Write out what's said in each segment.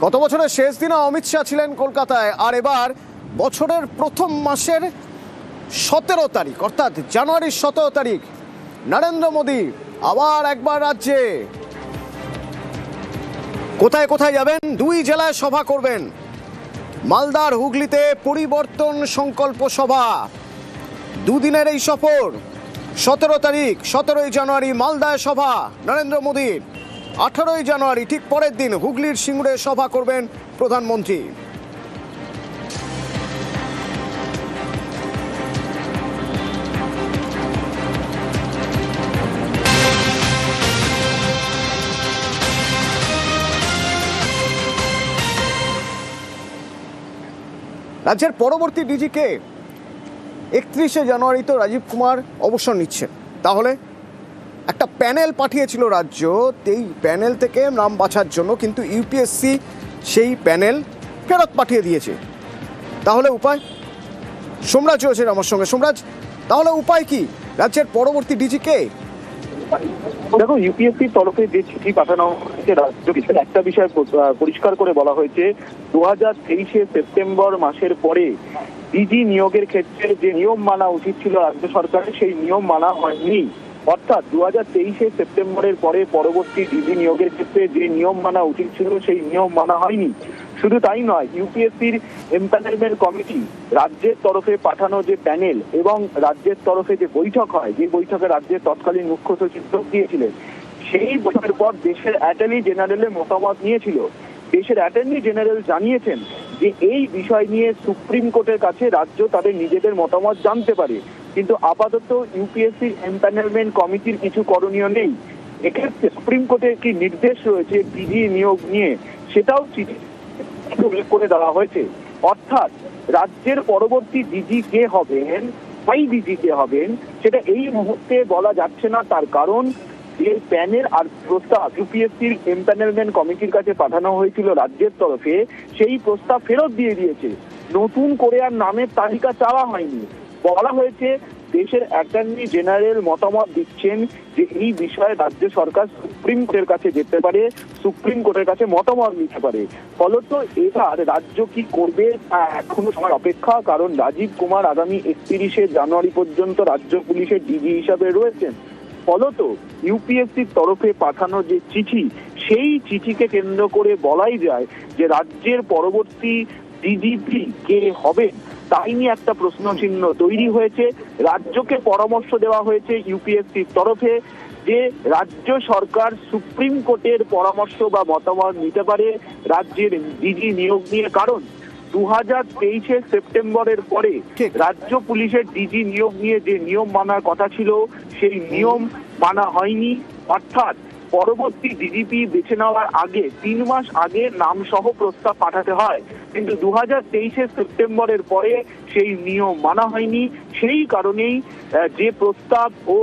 গত বছরের শেষ দিনে অমিত শাহ ছিলেন কলকাতায়, আর এবার বছরের প্রথম মাসের 17 তারিখ অর্থাৎ জানুয়ারির 17 তারিখ নরেন্দ্র মোদী আবার একবার রাজ্যে। কোথায় কোথায় যাবেন? দুই জেলায় সভা করবেন। মালদার হুগলিতে পরিবর্তন সংকল্প সভা। দুদিনের এই সফর। 17 তারিখ 17ই জানুয়ারি মালদায় সভা নরেন্দ্র মোদীর। 18ই জানুয়ারি ঠিক পরের দিন হুগলির সিঙ্গুরে সভা করবেন প্রধানমন্ত্রী। রাজ্যের পরবর্তী ডিজিকে 31শে জানুয়ারি তো রাজীব কুমার অবসর নিচ্ছেন। তাহলে একটা প্যানেল পাঠিয়েছিল রাজ্য, এই প্যানেল থেকে নাম বাছার জন্য, কিন্তু ইউপিএসসি সেই প্যানেল ফেরত পাঠিয়ে দিয়েছে। তাহলে উপায়? সোমরাজ রয়েছে আমার সঙ্গে। সোমরাজ, তাহলে উপায় কি? রাজ্যের পরবর্তী ডিজিকে দেখো, ইউপিএসসির তরফে যে চিঠি পাঠানো হয়েছে রাজ্যকে, একটা বিষয় পরিষ্কার করে বলা হয়েছে, 2023 সেপ্টেম্বর মাসের পরে ডিজি নিয়োগের ক্ষেত্রে যে নিয়ম মানা উচিত ছিল রাজ্য সরকারের, সেই নিয়ম মানা হয়নি। অর্থাৎ 2023 সেপ্টেম্বরের পরে পরবর্তী ডিজি নিয়োগের ক্ষেত্রে যে নিয়ম মানা উচিত ছিল সেই নিয়ম মানা হয়নি। শুধু তাই নয়, ইউপিএসসির এমপ্যানেলমেন্ট কমিটি, রাজ্যের তরফে পাঠানো যে প্যানেল এবং রাজ্যের তরফে যে বৈঠক হয়, যে বৈঠকে রাজ্যের তৎকালীন মুখ্য সচিব যোগ দিয়েছিলেন, সেই বৈঠকের পর দেশের অ্যাটর্নি জেনারেলের মতামত নিয়েছিল। দেশের অ্যাটর্নি জেনারেল জানিয়েছেন যে এই বিষয় নিয়ে সুপ্রিম কোর্টের কাছে রাজ্য তাদের নিজেদের মতামত জানতে পারে, কিন্তু আপাতত ইউপিএসসি এমপ্যানেলমেন্ট কমিটির কিছু করণীয় নেই। এক্ষেত্রে সুপ্রিম কোর্টের একটি নির্দেশ রয়েছে ডিজি নিয়োগ নিয়ে, সেটাও চিঠি উল্লেখ করে দেওয়া হয়েছে। অর্থাৎ রাজ্যের পরবর্তী ডিজি কে হবেন, ওই ডিজি কে হবেন, সেটা এই মুহূর্তে বলা যাচ্ছে না। তার কারণ যে প্যানেল আর প্রস্তাব ইউপিএসসির এমপ্যানেলমেন্ট কমিটির কাছে পাঠানো হয়েছিল রাজ্যের তরফে, সেই প্রস্তাব ফেরত দিয়ে দিয়েছে। নতুন করে আর নামের তালিকা চাওয়া হয়নি। বলা হয়েছে দেশের অ্যাটর্নি জেনারেল মতামত দিচ্ছেন যে এই বিষয়ে রাজ্য সরকার সুপ্রিম কোর্টের কাছে যেতে পারে, সুপ্রিম কোর্টের কাছে মতামত নিতে পারে। ফলত এবার রাজ্য কি করবে তা এখনো সময় অপেক্ষা, কারণ রাজীব কুমার আগামী 31শে জানুয়ারি পর্যন্ত রাজ্য পুলিশের ডিজি হিসাবে রয়েছেন। ফলত ইউপিএসসির তরফে পাঠানো যে চিঠি, সেই চিঠিকে কেন্দ্র করে বলাই যায় যে রাজ্যের পরবর্তী ডিজিপি কে হবে তাই নিয়ে একটা প্রশ্ন চিহ্ন তৈরি হয়েছে। রাজ্যকে পরামর্শ দেওয়া হয়েছে ইউপিএসসির তরফে যে রাজ্য সরকার সুপ্রিম কোর্টের পরামর্শ বা মতামত নিতে পারে রাজ্যের ডিজি নিয়োগ নিয়ে, কারণ 2023 সেপ্টেম্বরের পরে রাজ্য পুলিশের ডিজি নিয়োগ নিয়ে যে নিয়ম মানার কথা ছিল সেই নিয়ম মানা হয়নি। অর্থাৎ পরবর্তী ডিজিপি বেছে নেওয়ার আগে 3 মাস আগে নাম সহ প্রস্তাব পাঠাতে হয়, কিন্তু 2023 সেপ্টেম্বরের পরে সেই নিয়ম মানা হয়নি। সেই কারণেই যে প্রস্তাব ও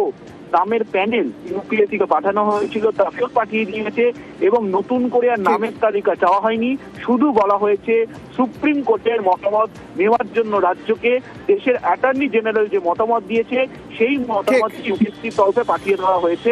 নামের প্যানেল ইউপিএসসিকে পাঠানো হয়েছিল তা ফেরত পাঠিয়ে দিয়েছে এবং নতুন করে আর নামের তালিকা চাওয়া হয়নি। শুধু বলা হয়েছে সুপ্রিম কোর্টের মতামত নেওয়ার জন্য রাজ্যকে দেশের অ্যাটর্নি জেনারেল যে মতামত দিয়েছে সেই মতামত ইউপিএসসির তরফে পাঠিয়ে দেওয়া হয়েছে